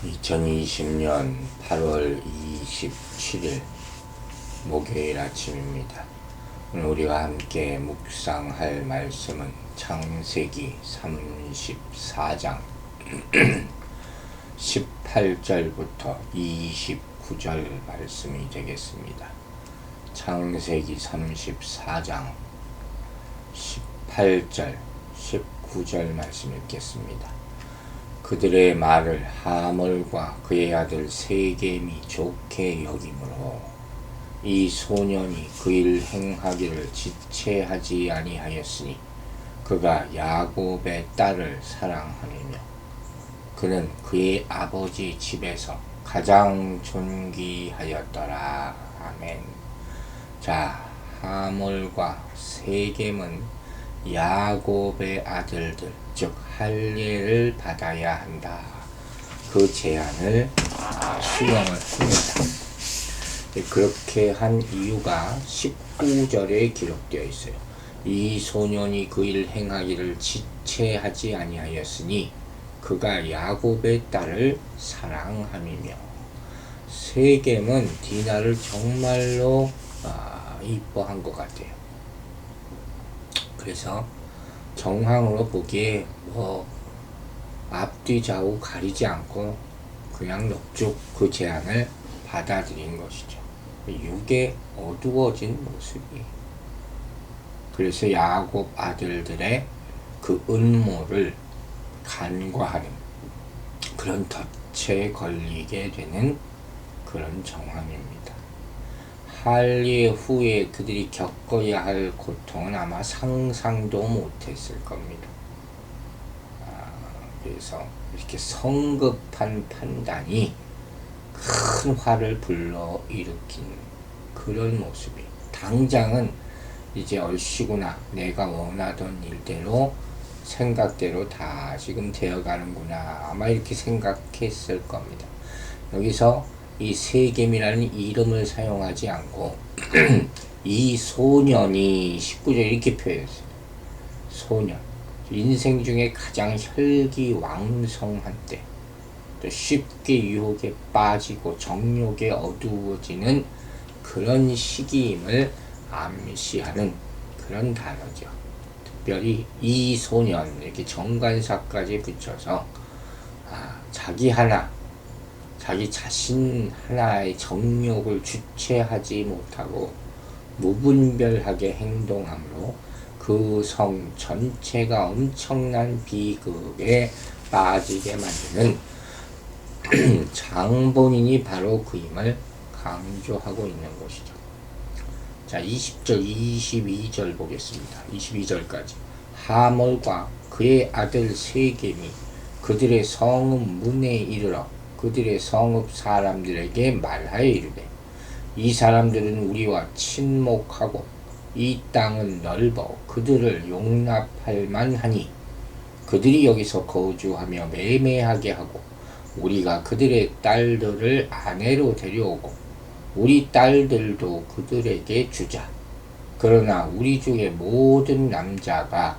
2020년 8월 27일 목요일 아침입니다. 오늘 우리가 함께 묵상할 말씀은 창세기 34장 18절부터 29절 말씀이 되겠습니다. 창세기 34장 18절 19절 말씀 읽겠습니다. 그들의 말을 하몰과 그의 아들 세겜이 좋게 여김으로 이 소년이 그 일 행하기를 지체하지 아니하였으니 그가 야곱의 딸을 사랑하느며 그는 그의 아버지 집에서 가장 존귀하였더라. 아멘. 자, 하몰과 세겜은 야곱의 아들들, 즉 할례를 받아야 한다. 그 제안을 수용을 합니다. 그렇게 한 이유가 19절에 기록되어 있어요. 이 소년이 그 일 행하기를 지체하지 아니하였으니 그가 야곱의 딸을 사랑함이며, 세겜은 디나를 정말로 이뻐한 것 같아요. 그래서 정황으로 보기에 앞뒤 좌우 가리지 않고 그냥 넙죽 그 제안을 받아들인 것이죠. 육에 어두워진 모습이. 그래서 야곱 아들들의 그 음모를 간과하는 그런 덫에 걸리게 되는 그런 정황입니다. 할례 후에 그들이 겪어야 할 고통은 아마 상상도 못했을 겁니다. 그래서 이렇게 성급한 판단이 큰 화를 불러일으킨 그런 모습이, 당장은 이제 얼씨구나, 내가 원하던 일대로 생각대로 다 지금 되어가는구나, 아마 이렇게 생각했을 겁니다. 여기서 이 세겜이라는 이름을 사용하지 않고 이 소년이 19절 이렇게 표현했어요. 소년, 인생 중에 가장 혈기왕성한 때, 또 쉽게 유혹에 빠지고 정욕에 어두워지는 그런 시기임을 암시하는 그런 단어죠. 특별히 이 소년, 이렇게 정관사까지 붙여서 자기 자신 하나의 정욕을 주체하지 못하고 무분별하게 행동함으로 그 성 전체가 엄청난 비극에 빠지게 만드는 장본인이 바로 그임을 강조하고 있는 것이죠. 자, 20절, 22절 보겠습니다. 22절까지. 하몰과 그의 아들 세겜이 그들의 성읍 문에 이르러 그들의 성읍 사람들에게 말하여 이르되, 이 사람들은 우리와 친목하고 이 땅은 넓어 그들을 용납할 만하니 그들이 여기서 거주하며 매매하게 하고 우리가 그들의 딸들을 아내로 데려오고 우리 딸들도 그들에게 주자. 그러나 우리 중에 모든 남자가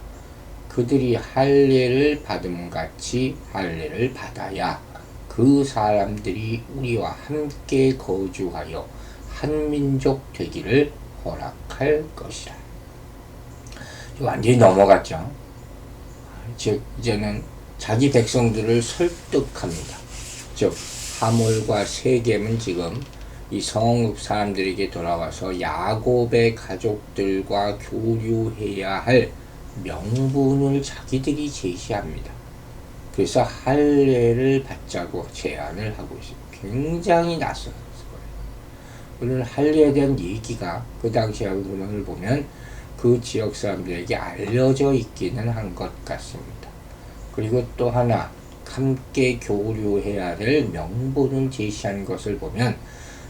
그들이 할례를 받음같이 할례를 받아야 그 사람들이 우리와 함께 거주하여 한 민족 되기를 허락할 것이라. 완전히 넘어갔죠. 즉 이제는 자기 백성들을 설득합니다. 즉 하몰과 세겜은 지금 이 성읍 사람들에게 돌아와서 야곱의 가족들과 교류해야 할 명분을 자기들이 제시합니다. 그래서 할례를 받자고 제안을 하고 있습니다. 굉장히 낯선 거예요. 물론 할례에 대한 얘기가 그 당시하고 문헌을 보면 그 지역 사람들에게 알려져 있기는 한 것 같습니다. 그리고 또 하나, 함께 교류해야 될 명분을 제시한 것을 보면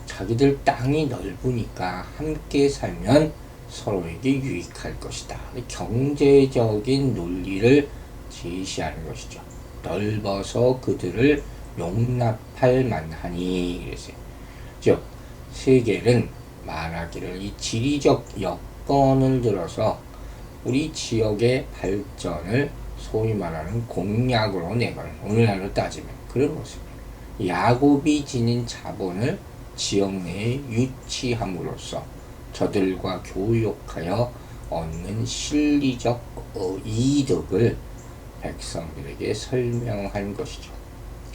자기들 땅이 넓으니까 함께 살면 서로에게 유익할 것이다. 경제적인 논리를 제시하는 것이죠. 넓어서 그들을 용납할 만하니 그랬어요. 즉 세겔은 말하기를 이 지리적 여건을 들어서 우리 지역의 발전을 소위 말하는 공약으로 내거는, 오늘날로 따지면 그런 모습이에요. 야곱이 지닌 자본을 지역 내에 유치함으로써 저들과 교역하여 얻는 실리적 이득을 백성들에게 설명한 것이죠.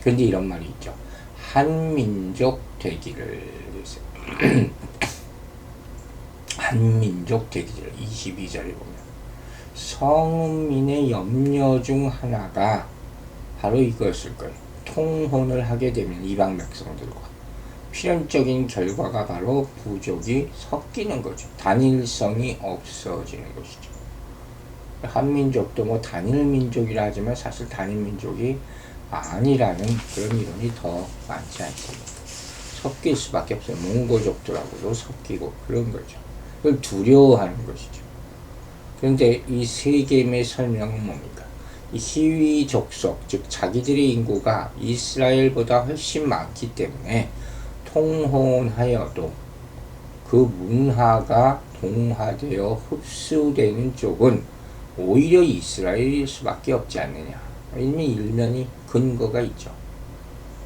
그런데 이런 말이 있죠. 한민족 되기를 한민족 되기를 22절에 보면 성민의 염려 중 하나가 바로 이것일 거예요. 통혼을 하게 되면 이방 백성들과 필연적인 결과가 바로 부족이 섞이는 거죠. 단일성이 없어지는 것이죠. 한민족도 뭐 단일 민족이라 하지만 사실 단일 민족이 아니라는 그런 이론이 더 많지 않습니다. 섞일 수밖에 없어요. 몽고족들하고도 섞이고 그런 거죠. 그걸 두려워하는 것이죠. 그런데 이 세겜의 설명은 뭡니까? 이 희위 족속, 즉 자기들의 인구가 이스라엘보다 훨씬 많기 때문에 통혼하여도 그 문화가 동화되어 흡수되는 쪽은 오히려 이스라엘일 수밖에 없지 않느냐. 이미 일면이 근거가 있죠.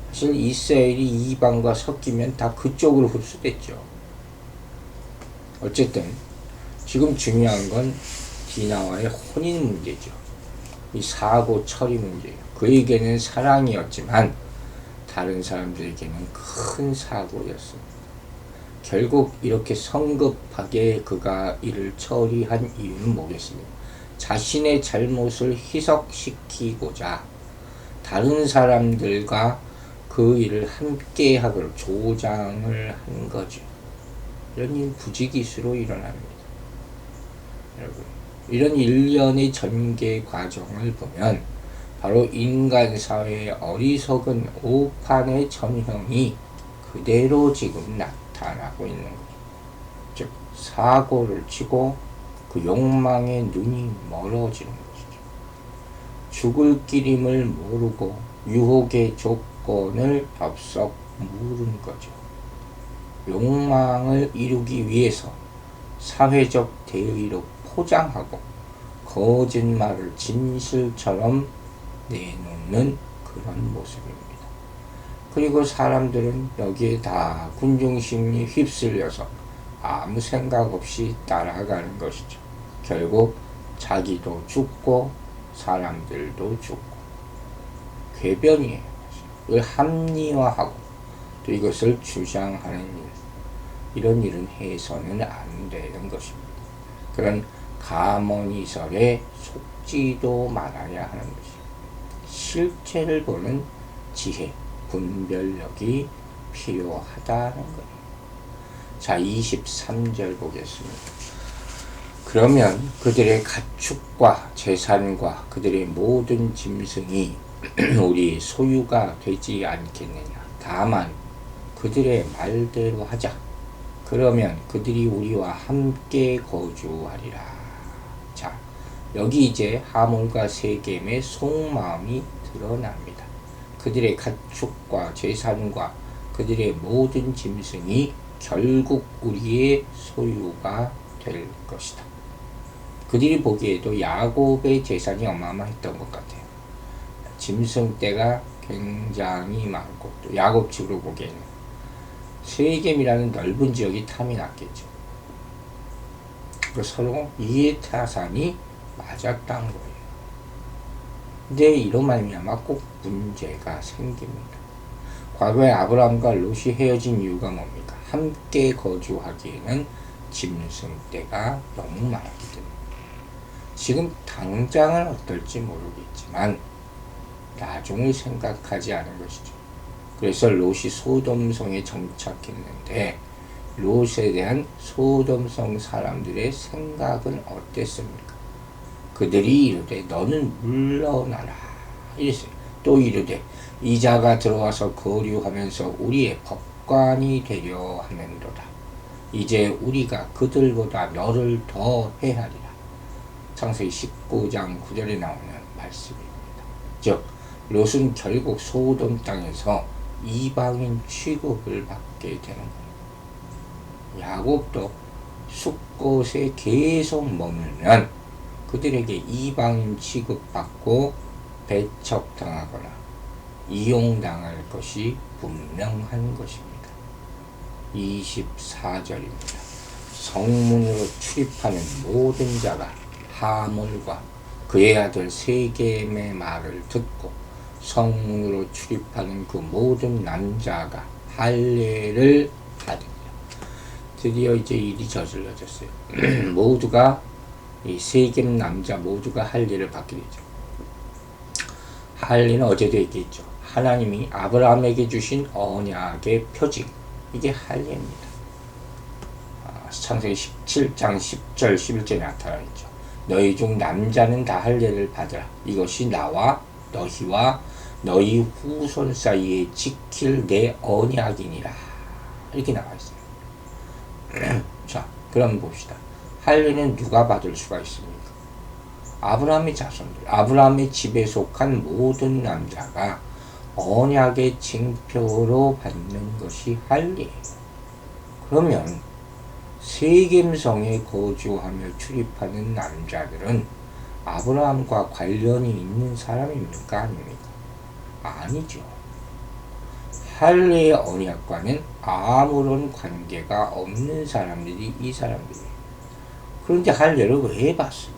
사실 이스라엘이 이방과 섞이면 다 그쪽으로 흡수됐죠. 어쨌든 지금 중요한 건 디나와의 혼인 문제죠. 이 사고 처리 문제예요. 그에게는 사랑이었지만 다른 사람들에게는 큰 사고였습니다. 결국 이렇게 성급하게 그가 이를 처리한 이유는 뭐겠습니까? 자신의 잘못을 희석시키고자 다른 사람들과 그 일을 함께 하기로 조장을 한 거죠. 이런 일 부지기수로 일어납니다. 여러분, 이런 일련의 전개 과정을 보면 바로 인간 사회의 어리석은 오판의 전형이 그대로 지금 나타나고 있는 거죠. 즉 사고를 치고 그 욕망에 눈이 멀어지는 것이죠. 죽을 길임을 모르고 유혹의 조건을 덥석 모르는 거죠. 욕망을 이루기 위해서 사회적 대의로 포장하고 거짓말을 진실처럼 내놓는 그런 모습입니다. 그리고 사람들은 여기에 다 군중심리 휩쓸려서 아무 생각 없이 따라가는 것이죠. 결국 자기도 죽고 사람들도 죽고 궤변이에요. 이걸 합리화하고 또 이것을 주장하는 일, 이런 일은 해서는 안 되는 것입니다. 그런 가문이설에 속지도 말아야 하는 것입니다. 실체를 보는 지혜, 분별력이 필요하다는 거예요. 자, 23절 보겠습니다. 그러면 그들의 가축과 재산과 그들의 모든 짐승이 우리 소유가 되지 않겠느냐. 다만 그들의 말대로 하자. 그러면 그들이 우리와 함께 거주하리라. 자, 여기 이제 하몰과 세겜의 속마음이 드러납니다. 그들의 가축과 재산과 그들의 모든 짐승이 결국 우리의 소유가 될 것이다. 그들이 보기에도 야곱의 재산이 어마어마했던 것 같아요. 짐승떼가 굉장히 많고 또 야곱 측으로 보기에는 세겜이라는 넓은 지역이 탐이 났겠죠. 서로 이해타산이 맞았다는 거예요. 근데 이로 말미암아 꼭 문제가 생깁니다. 과거에 아브라함과 롯이 헤어진 이유가 뭡니까? 함께 거주하기에는 짐승떼가 너무 많았기 때문에. 지금 당장은 어떨지 모르겠지만 나중을 생각하지 않은 것이죠. 그래서 롯이 소돔성에 정착했는데 롯에 대한 소돔성 사람들의 생각은 어땠습니까? 그들이 이르되 너는 물러나라 이랬어요. 또 이르되 이자가 들어와서 거류하면서 우리의 법관이 되려 하는도다. 이제 우리가 그들보다 너를 더 해하리라. 창세기 19장 9절에 나오는 말씀입니다. 즉 롯은 결국 소돔 땅에서 이방인 취급을 받게 되는 겁니다. 야곱도 숫곳에 계속 머물면 그들에게 이방인 취급받고 배척당하거나 이용당할 것이 분명한 것입니다. 24절입니다. 성문으로 출입하는 모든 자가 하몰과 그의 아들 세겜의 말을 듣고 성문으로 출입하는 그 모든 남자가 할례를 받으며, 드디어 이제 일이 저질러졌어요. 모두가 이 세겜 남자 모두가 할례를 받게 되죠. 할례는 어제도 얘기했죠. 하나님이 아브라함에게 주신 언약의 표징, 이게 할례입니다. 창세기 17장 10절 11절에 나타나 있죠. 너희 중 남자는 다 할례를 받으라. 이것이 나와 너희와 너희 후손 사이에 지킬 내 언약이니라. 이렇게 나와 있어요. 자, 그럼 봅시다. 할례는 누가 받을 수가 있습니까? 아브라함의 자손들, 아브라함의 집에 속한 모든 남자가 언약의 징표로 받는 것이 할례예요. 그러면 세겜성에 거주하며 출입하는 남자들은 아브라함과 관련이 있는 사람입니까? 아닙니까? 아니죠. 할례의 언약과는 아무런 관계가 없는 사람들이 이 사람들이에요. 그런데 할례를 왜 받습니까?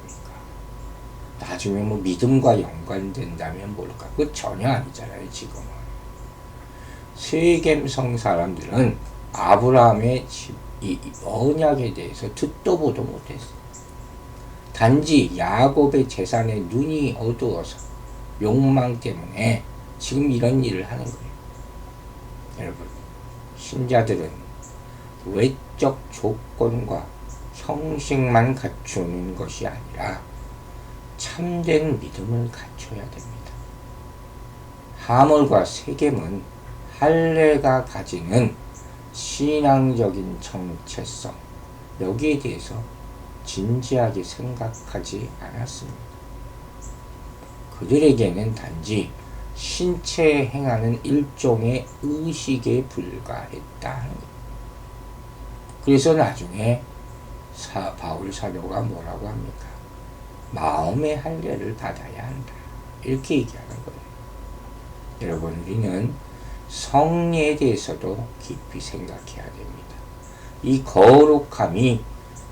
나중에 뭐 믿음과 연관된다면 뭘까? 그거 전혀 아니잖아요, 지금은. 세겜성 사람들은 아브라함의 이 언약에 대해서 듣도 보도 못했어요. 단지 야곱의 재산에 눈이 어두워서 욕망 때문에 지금 이런 일을 하는 거예요. 여러분, 신자들은 외적 조건과 형식만 갖추는 것이 아니라 참된 믿음을 갖춰야 됩니다. 하몰과 세겜은 할례가 가지는 신앙적인 정체성, 여기에 대해서 진지하게 생각하지 않았습니다. 그들에게는 단지 신체에 행하는 일종의 의식에 불과했다. 그래서 나중에 바울 사도가 뭐라고 합니까? 마음의 할례를 받아야 한다. 이렇게 얘기하는 거예요. 여러분, 우리는 성례에 대해서도 깊이 생각해야 됩니다. 이 거룩함이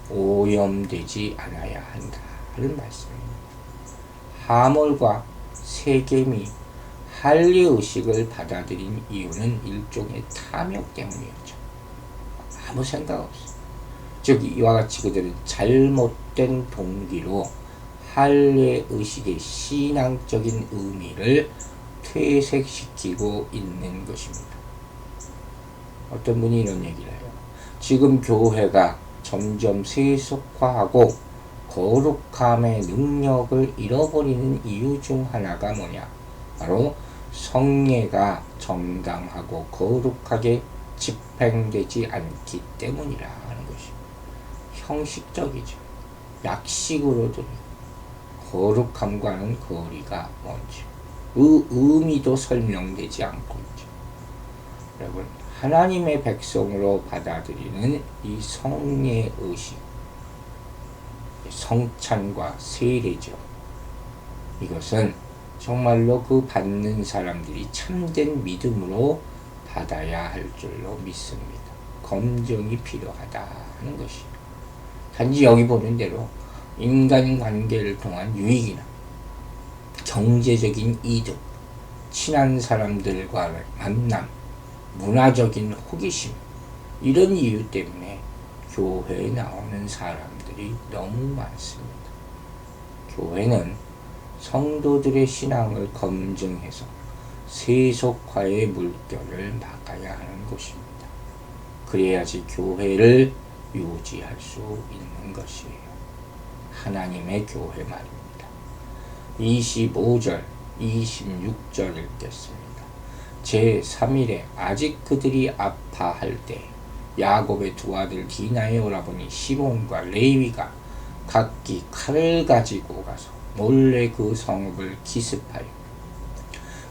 오염되지 않아야 한다는 말씀입니다. 하몰과 세겜이 할례의식을 받아들인 이유는 일종의 탐욕 때문이었죠. 아무 생각 없어. 즉 이와 같이 그들은 잘못된 동기로 할례의식의 신앙적인 의미를 퇴색시키고 있는 것입니다. 어떤 분이 이런 얘기를 해요. 지금 교회가 점점 세속화하고 거룩함의 능력을 잃어버리는 이유 중 하나가 뭐냐? 바로 성례가 정당하고 거룩하게 집행되지 않기 때문이라 하는 것이 형식적이죠. 약식으로 들리고 거룩함과는 거리가 먼지. 그 의미도 설명되지 않고 있죠. 여러분, 하나님의 백성으로 받아들이는 이 성례 의식, 성찬과 세례죠. 이것은 정말로 그 받는 사람들이 참된 믿음으로 받아야 할 줄로 믿습니다. 검증이 필요하다 하는 것이. 단지 여기 보는 대로 인간관계를 통한 유익이나 경제적인 이득, 친한 사람들과의 만남, 문화적인 호기심, 이런 이유 때문에 교회에 나오는 사람들이 너무 많습니다. 교회는 성도들의 신앙을 검증해서 세속화의 물결을 막아야 하는 것입니다. 그래야지 교회를 유지할 수 있는 것이에요. 하나님의 교회 말입니다. 25절, 26절 읽겠습니다. 제3일에 아직 그들이 아파할 때 야곱의 두 아들 디나의 오라버니 시몬과 레위가 각기 칼을 가지고 가서 몰래 그 성읍을 기습하여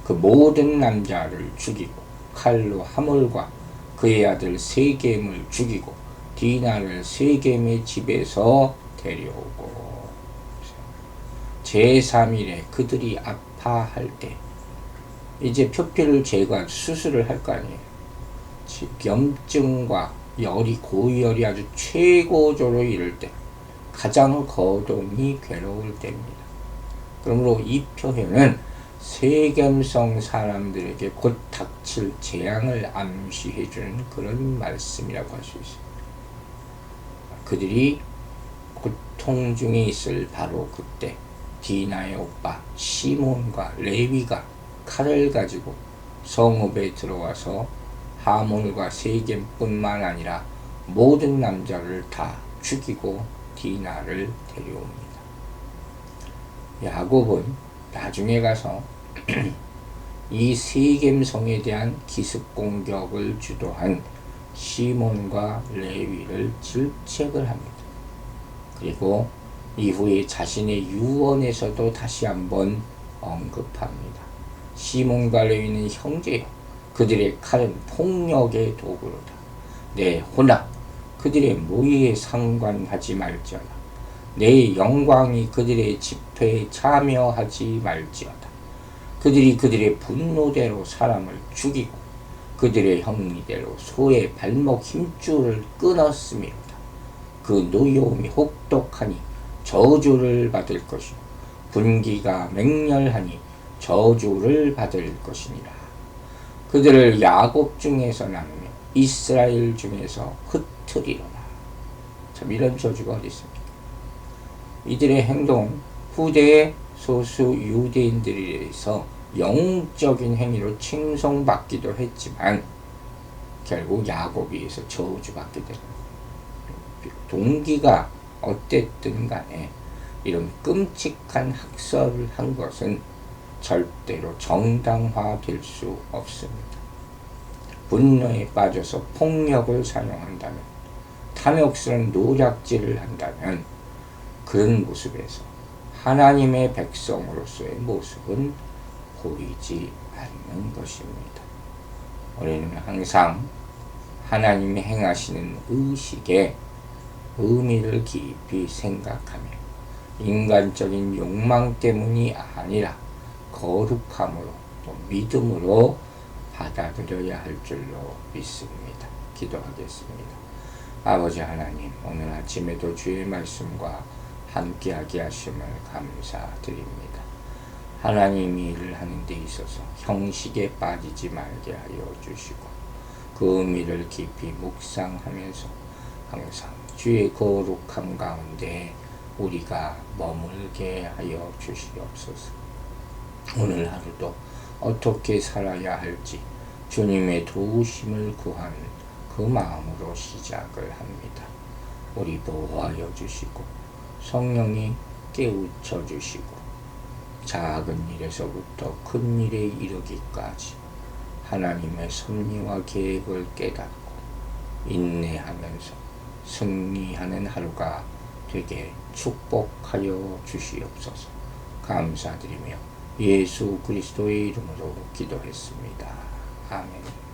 그 모든 남자를 죽이고 칼로 하몰과 그의 아들 세겜을 죽이고 디나를 세겜의 집에서 데려오고, 제3일에 그들이 아파할 때 이제 표피를 제거한 수술을 할 거 아니에요. 염증과 열이, 고열이 아주 최고조로 이를 때, 가장 거동이 괴로울 때입니다. 그러므로 이 표현은 세겜성 사람들에게 곧 닥칠 재앙을 암시해주는 그런 말씀이라고 할 수 있습니다. 그들이 고통 중에 있을 바로 그때 디나의 오빠 시몬과 레위가 칼을 가지고 성읍에 들어와서 하몰과 세겜뿐만 아니라 모든 남자를 다 죽이고 디나를 데려옵니다. 야곱은 나중에 가서 이 세겜성에 대한 기습 공격을 주도한 시몬과 레위를 질책을 합니다. 그리고 이후에 자신의 유언에서도 다시 한번 언급합니다. 시몬과 레위는 형제요, 그들의 칼은 폭력의 도구로다. 내 혼아, 그들의 모의에 상관하지 말지어다. 내 영광이 그들의 집회에 참여하지 말지어다. 그들이 그들의 분노대로 사람을 죽이고 그들의 형리대로 소의 발목 힘줄을 끊었음이로다. 그 노여움이 혹독하니 저주를 받을 것이요 분기가 맹렬하니 저주를 받을 것이니라. 그들을 야곱 중에서 나누며 이스라엘 중에서 흩으리로다. 참, 이런 저주가 어디 있습니까? 이들의 행동은 후대의 소수 유대인들에 의해서 영적인 행위로 칭송받기도 했지만 결국 야곱에 의해서 저주받게 되는, 동기가 어땠든 간에 이런 끔찍한 학살을 한 것은 절대로 정당화될 수 없습니다. 분노에 빠져서 폭력을 사용한다면, 탐욕스러운 노략질을 한다면 그런 모습에서 하나님의 백성으로서의 모습은 보이지 않는 것입니다. 우리는 항상 하나님이 행하시는 의식에 의미를 깊이 생각하며 인간적인 욕망 때문이 아니라 거룩함으로 또 믿음으로 받아들여야 할 줄로 믿습니다. 기도하겠습니다. 아버지 하나님, 오늘 아침에도 주의 말씀과 함께하게 하심을 감사드립니다. 하나님이 일을 하는 데 있어서 형식에 빠지지 말게 하여 주시고 그 의미를 깊이 묵상하면서 항상 주의 거룩함 가운데 우리가 머물게 하여 주시옵소서. 오늘 하루도 어떻게 살아야 할지 주님의 도우심을 구하는 그 마음으로 시작을 합니다. 우리 보호하여 주시고 성령이 깨우쳐 주시고 작은 일에서부터 큰 일에 이르기까지 하나님의 섭리와 계획을 깨닫고 인내하면서 승리하는 하루가 되게 축복하여 주시옵소서. 감사드리며 예수 그리스도의 이름으로 기도했습니다. 아멘.